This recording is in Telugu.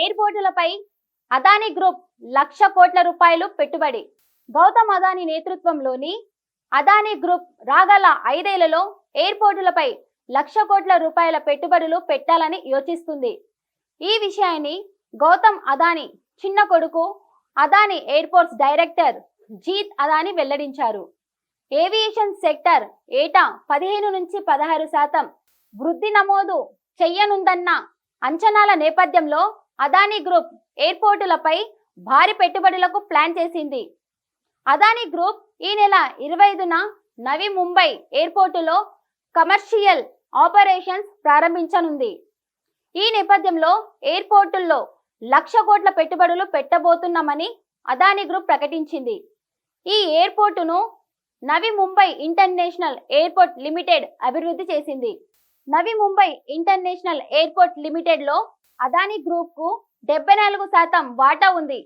ఎయిర్పోర్టులపై అదానీ గ్రూప్ 1,00,000 కోట్ల రూపాయలు పెట్టుబడి. గౌతమ్ అదానీ నేతృత్వంలోని అదానీ గ్రూప్ రాగల 5 ఏళ్లలో ఎయిర్పోర్టులపై 1,00,000 కోట్ల రూపాయల పెట్టుబడులు పెట్టాలని యోచిస్తుంది. ఈ విషయాన్ని గౌతమ్ అదానీ చిన్న కొడుకు అదానీ ఎయిర్పోర్ట్స్ డైరెక్టర్ జీత్ అదానీ వెల్లడించారు. ఏవియేషన్ సెక్టర్ ఏటా 15 నుంచి 16% వృద్ధి నమోదు చెయ్యనుందన్న అంచనాల నేపథ్యంలో అదానీ గ్రూప్ ఎయిర్పోర్టులపై భారీ పెట్టుబడులకు ప్లాన్ చేసింది. అదానీ గ్రూప్ ఈ నెల 25న నవీ ముంబై ఎయిర్పోర్టులో కమర్షియల్ ఆపరేషన్స్ ప్రారంభించనుంది. ఈ నేపథ్యంలో ఎయిర్పోర్టుల్లో 1,00,000 కోట్ల పెట్టుబడులు పెట్టబోతున్నామని అదానీ గ్రూప్ ప్రకటించింది. ఈ ఎయిర్పోర్టును నవీ ముంబై ఇంటర్నేషనల్ ఎయిర్పోర్ట్ లిమిటెడ్ అభివృద్ధి చేసింది. నవీ ముంబై ఇంటర్నేషనల్ ఎయిర్పోర్ట్ లిమిటెడ్ లో అదానీ గ్రూప్ కు 74% వాటా ఉంది.